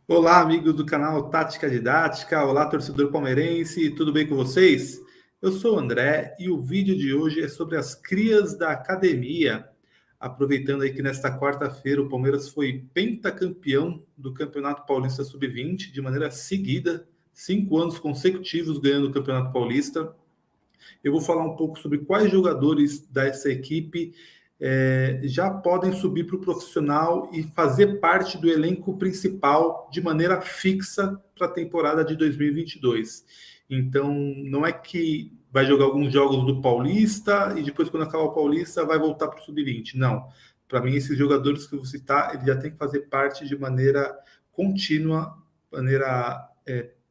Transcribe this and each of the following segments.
Olá, amigos do canal Tática Didática. Olá, torcedor palmeirense. Tudo bem com vocês? Eu sou o André e o vídeo de hoje é sobre as crias da academia. Aproveitando aí que nesta quarta-feira o Palmeiras foi pentacampeão do Campeonato Paulista Sub-20 de maneira seguida, 5 anos consecutivos ganhando o Campeonato Paulista. Eu vou falar um pouco sobre quais jogadores dessa equipe já podem subir para o profissional e fazer parte do elenco principal de maneira fixa para a temporada de 2022. Então, não é que vai jogar alguns jogos do Paulista e depois, quando acabar o Paulista, vai voltar para o Sub-20. Não. Para mim, esses jogadores que eu vou citar, eles já têm que fazer parte de maneira contínua, maneira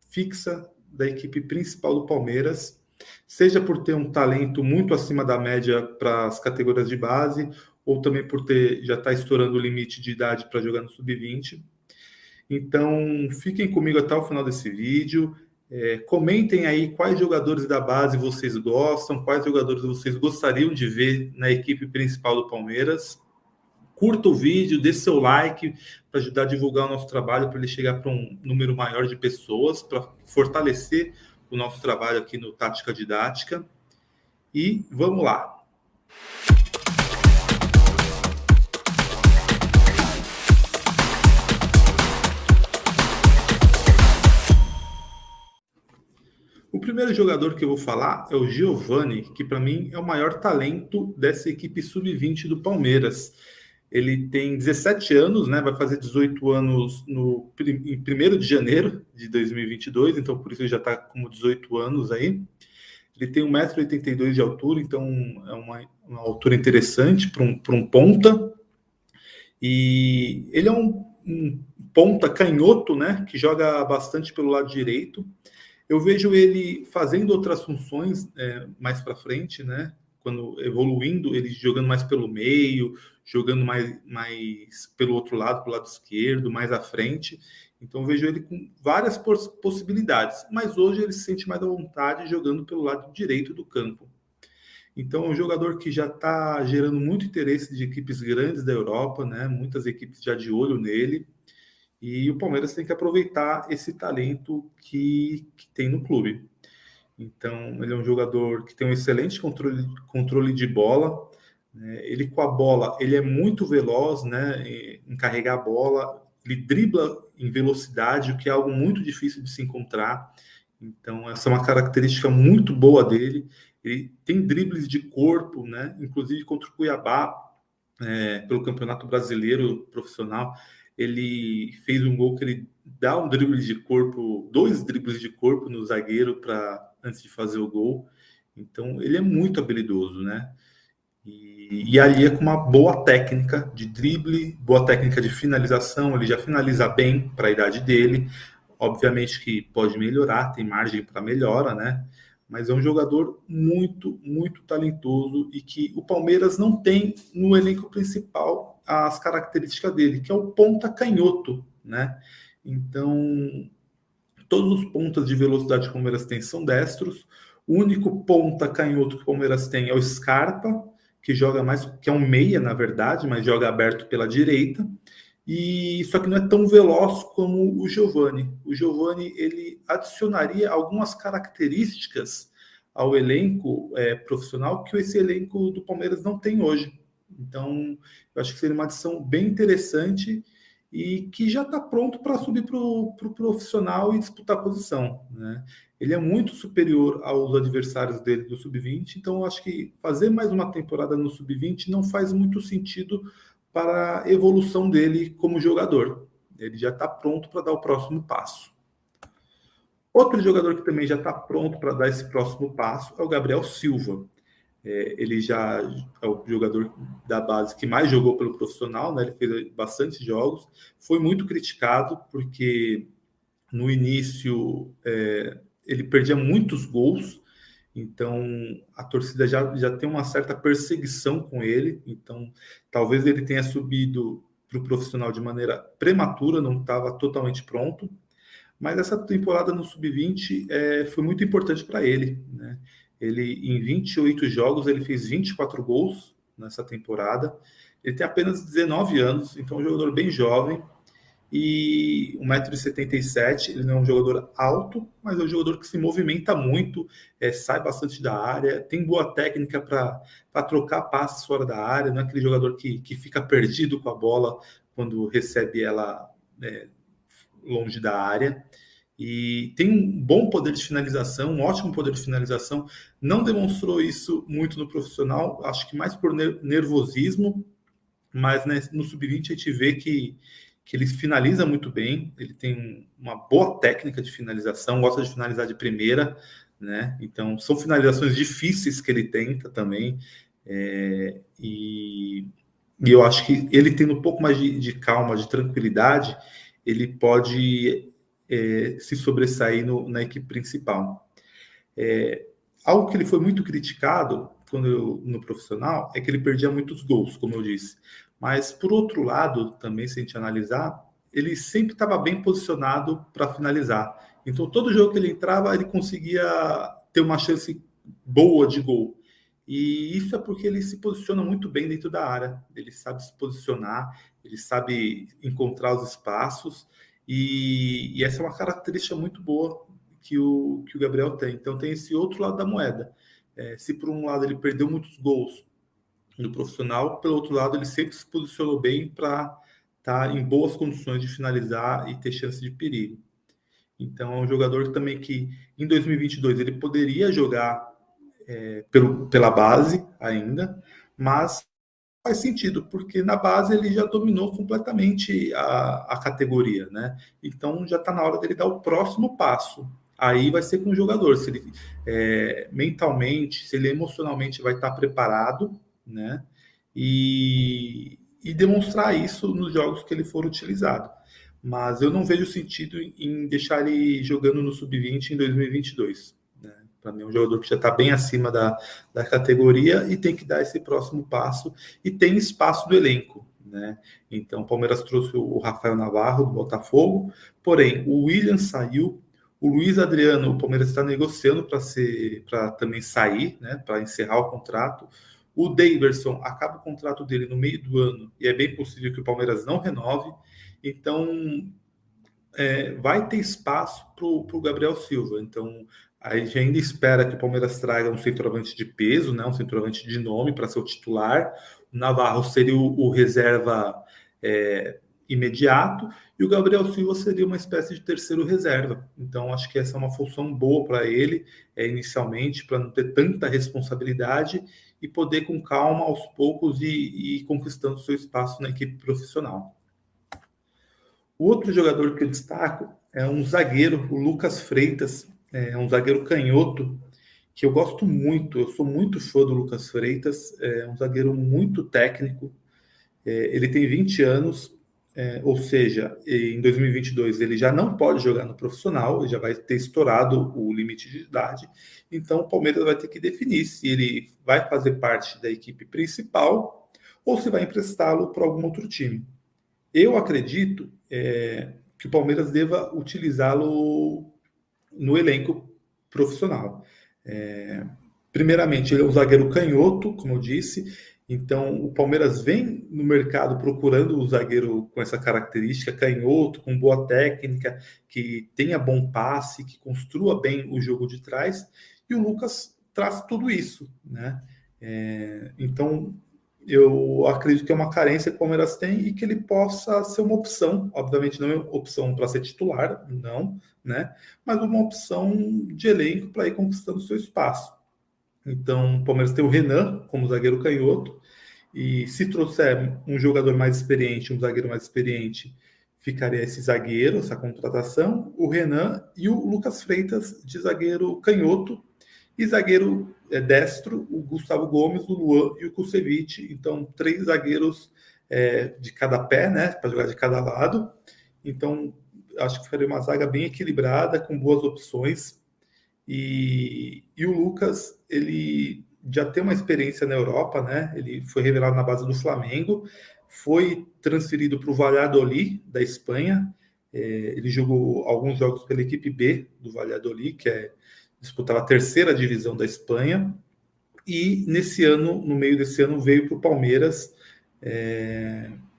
fixa da equipe principal do Palmeiras, seja por ter um talento muito acima da média para as categorias de base, ou também por ter já está estourando o limite de idade para jogar no sub-20. Então, fiquem comigo até o final desse vídeo. Comentem aí quais jogadores da base vocês gostam, quais jogadores vocês gostariam de ver na equipe principal do Palmeiras. Curta o vídeo, dê seu like para ajudar a divulgar o nosso trabalho, para ele chegar para um número maior de pessoas, para fortalecer o nosso trabalho aqui no Tática Didática. E vamos lá. O primeiro jogador que eu vou falar é o Giovani, que para mim é o maior talento dessa equipe sub-20 do Palmeiras. Ele tem 17 anos, né? Vai fazer 18 anos em 1º de janeiro de 2022, então por isso ele já está com 18 anos aí. Ele tem 1,82 m de altura, então é uma altura interessante para um ponta. E ele é um ponta canhoto, né? Que joga bastante pelo lado direito. Eu vejo ele fazendo outras funções mais para frente, né? Quando evoluindo, ele jogando mais pelo meio, jogando mais pelo outro lado, pelo lado esquerdo, mais à frente. Então eu vejo ele com várias possibilidades, mas hoje ele se sente mais à vontade jogando pelo lado direito do campo. Então é um jogador que já está gerando muito interesse de equipes grandes da Europa, né? Muitas equipes já de olho nele. E o Palmeiras tem que aproveitar esse talento que tem no clube. Então, ele é um jogador que tem um excelente controle de bola. Né? Ele com a bola, ele é muito veloz, né? Em carregar a bola. Ele dribla em velocidade, o que é algo muito difícil de se encontrar. Então, essa é uma característica muito boa dele. Ele tem dribles de corpo, né? Inclusive contra o Cuiabá, pelo Campeonato Brasileiro Profissional. Ele fez um gol que ele dá um drible de corpo, 2 dribles de corpo no zagueiro antes de fazer o gol. Então ele é muito habilidoso, né? E ali é com uma boa técnica de drible, boa técnica de finalização, ele já finaliza bem para a idade dele. Obviamente que pode melhorar, tem margem para melhora, né? Mas é um jogador muito, muito talentoso e que o Palmeiras não tem no elenco principal as características dele, que é o ponta canhoto, né? Então, todos os pontas de velocidade que o Palmeiras tem são destros. O único ponta canhoto que o Palmeiras tem é o Scarpa, que joga mais, que é um meia, na verdade, mas joga aberto pela direita. E só que não é tão veloz como o Giovani. O Giovani ele adicionaria algumas características ao elenco profissional que esse elenco do Palmeiras não tem hoje. Então, eu acho que seria uma adição bem interessante e que já está pronto para subir para o profissional e disputar a posição. Né? Ele é muito superior aos adversários dele do Sub-20, então eu acho que fazer mais uma temporada no Sub-20 não faz muito sentido para a evolução dele como jogador. Ele já está pronto para dar o próximo passo. Outro jogador que também já está pronto para dar esse próximo passo é o Gabriel Silva. Ele já é o jogador da base que mais jogou pelo profissional, né? Ele fez bastante jogos. Foi muito criticado porque no início ele perdia muitos gols, então a torcida já tem uma certa perseguição com ele, então talvez ele tenha subido para o profissional de maneira prematura, não estava totalmente pronto, mas essa temporada no Sub-20 foi muito importante para ele, né? Ele, em 28 jogos, ele fez 24 gols nessa temporada, ele tem apenas 19 anos, então é um jogador bem jovem, e 1,77 m. Ele não é um jogador alto, mas é um jogador que se movimenta muito, sai bastante da área, tem boa técnica para trocar passes fora da área, não é aquele jogador que fica perdido com a bola quando recebe ela longe da área. E tem um bom poder de finalização, um ótimo poder de finalização. Não demonstrou isso muito no profissional, acho que mais por nervosismo, mas né, no sub-20 a gente vê que ele finaliza muito bem, ele tem uma boa técnica de finalização, gosta de finalizar de primeira, né? Então são finalizações difíceis que ele tenta também, e eu acho que ele tendo um pouco mais de calma, de tranquilidade, ele pode se sobressair na equipe principal. Algo que ele foi muito criticado no profissional é que ele perdia muitos gols, como eu disse. Mas, por outro lado, também, se a gente analisar, ele sempre estava bem posicionado para finalizar. Então, todo jogo que ele entrava, ele conseguia ter uma chance boa de gol. E isso é porque ele se posiciona muito bem dentro da área. Ele sabe se posicionar, ele sabe encontrar os espaços. E essa é uma característica muito boa que o Gabriel tem. Então, tem esse outro lado da moeda. Se por um lado ele perdeu muitos gols no profissional, pelo outro lado ele sempre se posicionou bem para estar em boas condições de finalizar e ter chance de perigo. Então é um jogador também que em 2022 ele poderia jogar pela base ainda, mas faz sentido, porque na base ele já dominou completamente a categoria, né? Então já está na hora dele dar o próximo passo. Aí vai ser com o jogador, se ele mentalmente, se ele emocionalmente vai estar preparado, né? E demonstrar isso nos jogos que ele for utilizado. Mas eu não vejo sentido em deixar ele jogando no sub-20 em 2022. Né? Para mim é um jogador que já está bem acima da categoria e tem que dar esse próximo passo e tem espaço do elenco. Né? Então o Palmeiras trouxe o Rafael Navarro do Botafogo, porém o William saiu, o Luiz Adriano, o Palmeiras está negociando para também sair, né? Para encerrar o contrato. O Daverson acaba o contrato dele no meio do ano e é bem possível que o Palmeiras não renove. Então, vai ter espaço para o Gabriel Silva. Então, a gente ainda espera que o Palmeiras traga um centroavante de peso, né? Um centroavante de nome para ser o titular. O Navarro seria o reserva imediato e o Gabriel Silva seria uma espécie de terceiro reserva. Então, acho que essa é uma função boa para ele, inicialmente, para não ter tanta responsabilidade e poder, com calma, aos poucos, ir conquistando seu espaço na equipe profissional. O outro jogador que eu destaco é um zagueiro, o Lucas Freitas, um zagueiro canhoto, que eu gosto muito, eu sou muito fã do Lucas Freitas, é um zagueiro muito técnico, ele tem 20 anos, ou seja, em 2022 ele já não pode jogar no profissional, ele já vai ter estourado o limite de idade, então o Palmeiras vai ter que definir se ele vai fazer parte da equipe principal ou se vai emprestá-lo para algum outro time. Eu acredito que o Palmeiras deva utilizá-lo no elenco profissional. Primeiramente, ele é um zagueiro canhoto, como eu disse, então o Palmeiras vem no mercado procurando um zagueiro com essa característica, canhoto, com boa técnica, que tenha bom passe, que construa bem o jogo de trás, e o Lucas traz tudo isso, né? Então, eu acredito que é uma carência que o Palmeiras tem e que ele possa ser uma opção, obviamente não é uma opção para ser titular, não, né? Mas uma opção de elenco para ir conquistando seu espaço. Então, o Palmeiras tem o Renan como zagueiro canhoto, e se trouxer um jogador mais experiente, um zagueiro mais experiente, ficaria esse zagueiro, essa contratação, o Renan e o Lucas Freitas de zagueiro canhoto, e zagueiro destro, o Gustavo Gomes, o Luan e o Kusevich. Então, 3 zagueiros de cada pé, né, para jogar de cada lado. Então, acho que ficaria uma zaga bem equilibrada, com boas opções. E o Lucas, ele já tem uma experiência na Europa, né? Ele foi revelado na base do Flamengo, foi transferido para o Valladolid, da Espanha. Ele jogou alguns jogos pela equipe B do Valladolid, que disputava a terceira divisão da Espanha. E nesse ano, no meio desse ano, veio para o Palmeiras.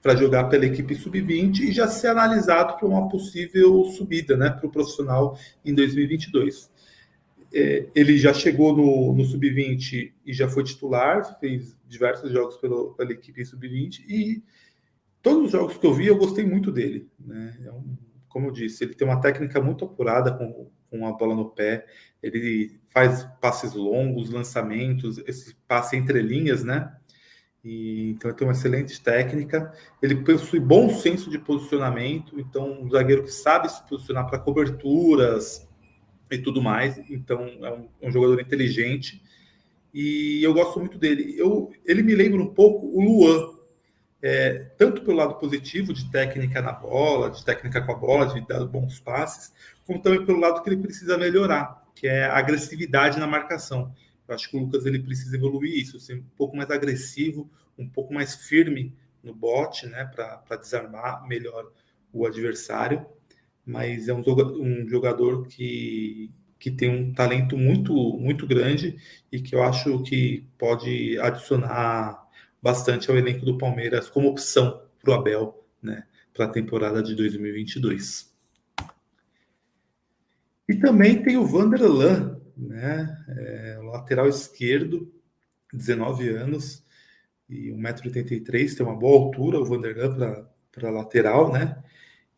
para jogar pela equipe sub-20 e já ser analisado para uma possível subida, né, para o profissional em 2022. Ele já chegou no sub-20 e já foi titular, fez diversos jogos pela equipe sub-20 e todos os jogos que eu vi eu gostei muito dele, né? Como eu disse, ele tem uma técnica muito apurada com a bola no pé, ele faz passes longos, lançamentos, esse passe entre linhas, né? Então ele tem uma excelente técnica, ele possui bom senso de posicionamento, então um zagueiro que sabe se posicionar para coberturas e tudo mais, então é um jogador inteligente e eu gosto muito dele. Ele me lembra um pouco o Luan, tanto pelo lado positivo de técnica na bola, de técnica com a bola, de dar bons passes, como também pelo lado que ele precisa melhorar, que é a agressividade na marcação. Eu acho que o Lucas ele precisa evoluir isso, ser um pouco mais agressivo, um pouco mais firme no bote, né, para desarmar melhor o adversário. Mas é um jogador que tem um talento muito, muito grande e que eu acho que pode adicionar bastante ao elenco do Palmeiras como opção para o Abel, né, para a temporada de 2022. E também tem o Vanderlan, né, lateral esquerdo, 19 anos e 1,83 m, tem uma boa altura o Vanderlan para lateral, né?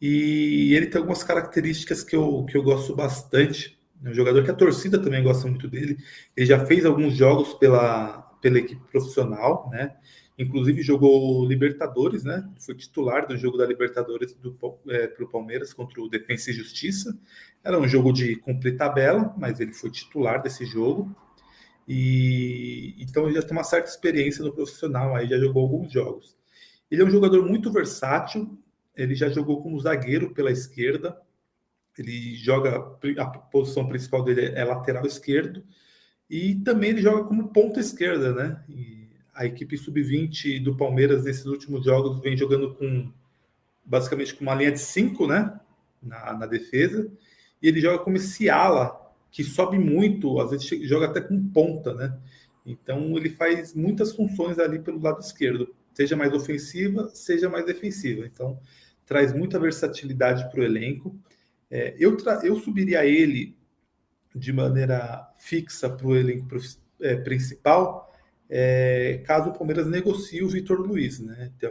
E ele tem algumas características que eu gosto bastante. É um jogador que a torcida também gosta muito dele. Ele já fez alguns jogos pela equipe profissional, né? Inclusive jogou Libertadores, né? Foi titular do jogo da Libertadores para o Palmeiras contra o Defensa e Justiça. Era um jogo de cumprir tabela, mas ele foi titular desse jogo. E então ele já tem uma certa experiência no profissional, aí já jogou alguns jogos. Ele é um jogador muito versátil, ele já jogou como zagueiro pela esquerda, ele joga, a posição principal dele é lateral esquerdo, e também ele joga como ponta esquerda, né? E a equipe sub-20 do Palmeiras nesses últimos jogos vem jogando basicamente com uma linha de 5, né? Na defesa, e ele joga como esse ala, que sobe muito, às vezes joga até com ponta, né? Então ele faz muitas funções ali pelo lado esquerdo, seja mais ofensiva, seja mais defensiva. Então traz muita versatilidade para o elenco. Eu subiria ele de maneira fixa para o elenco principal, caso o Palmeiras negocie o Vitor Luiz, né? Tem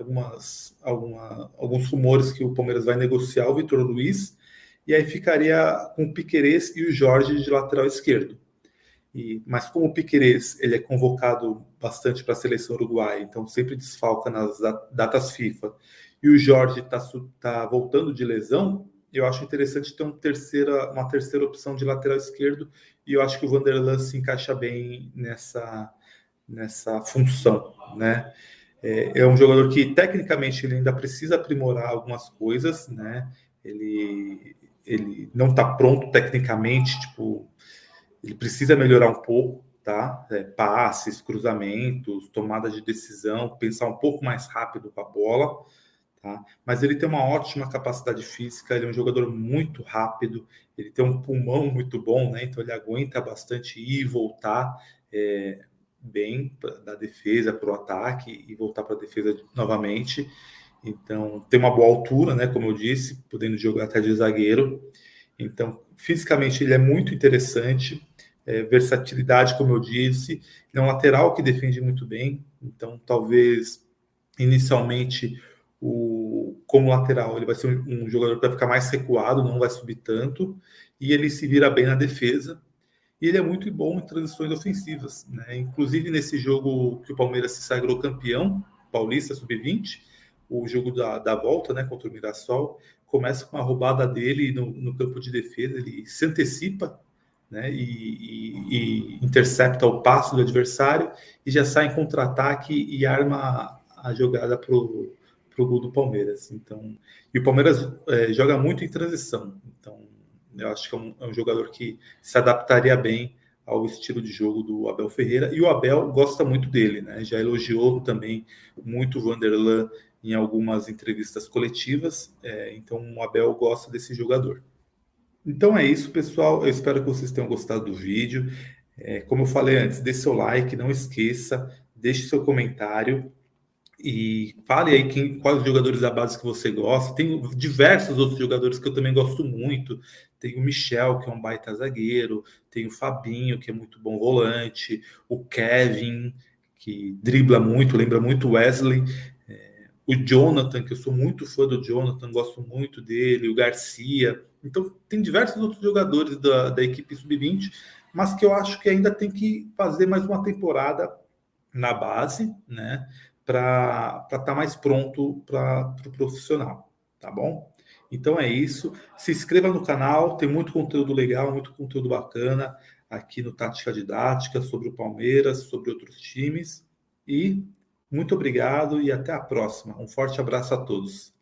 alguns rumores que o Palmeiras vai negociar o Vitor Luiz, e aí ficaria com o Piquerez e o Jorge de lateral esquerdo. Mas como o Piquerez ele é convocado bastante para a seleção uruguaia, então sempre desfalca nas datas FIFA, e o Jorge está voltando de lesão, eu acho interessante ter uma terceira opção de lateral esquerdo, e eu acho que o Vanderlan se encaixa bem nessa função, né? É um jogador que tecnicamente ele ainda precisa aprimorar algumas coisas, né? Ele não está pronto tecnicamente, tipo, ele precisa melhorar um pouco, tá? Passes, cruzamentos, tomada de decisão, pensar um pouco mais rápido com a bola, tá? Mas ele tem uma ótima capacidade física, ele é um jogador muito rápido, ele tem um pulmão muito bom, né? Então ele aguenta bastante ir e voltar bem da defesa para o ataque e voltar para a defesa novamente. Então tem uma boa altura, né? Como eu disse, podendo jogar até de zagueiro. Então fisicamente ele é muito interessante. Versatilidade, como eu disse, ele é um lateral que defende muito bem, então talvez inicialmente como lateral ele vai ser um jogador que vai ficar mais recuado, não vai subir tanto, e ele se vira bem na defesa, e ele é muito bom em transições ofensivas, né? Inclusive nesse jogo que o Palmeiras se sagrou campeão paulista sub-20, o jogo da volta, né, contra o Mirassol, começa com uma roubada dele no campo de defesa, ele se antecipa, né, e intercepta o passo do adversário e já sai em contra-ataque e arma a jogada para o gol do Palmeiras. Então, e o Palmeiras joga muito em transição. Então, eu acho que é um jogador que se adaptaria bem ao estilo de jogo do Abel Ferreira. E o Abel gosta muito dele, né? Já elogiou também muito o Vanderlan em algumas entrevistas coletivas. Então, o Abel gosta desse jogador. Então é isso, pessoal. Eu espero que vocês tenham gostado do vídeo. Como eu falei antes, dê seu like, não esqueça, deixe seu comentário E fale aí quais jogadores da base que você gosta. Tem diversos outros jogadores que eu também gosto muito. Tem o Michel, que é um baita zagueiro. Tem o Fabinho, que é muito bom volante. O Kevin, que dribla muito, lembra muito Wesley. O Jonathan, que eu sou muito fã do Jonathan, gosto muito dele. O Garcia. Então, tem diversos outros jogadores da equipe sub-20, mas que eu acho que ainda tem que fazer mais uma temporada na base, né? Para estar mais pronto para o profissional, tá bom? Então é isso. Se inscreva no canal, tem muito conteúdo legal, muito conteúdo bacana aqui no Tática Didática sobre o Palmeiras, sobre outros times. E muito obrigado e até a próxima. Um forte abraço a todos.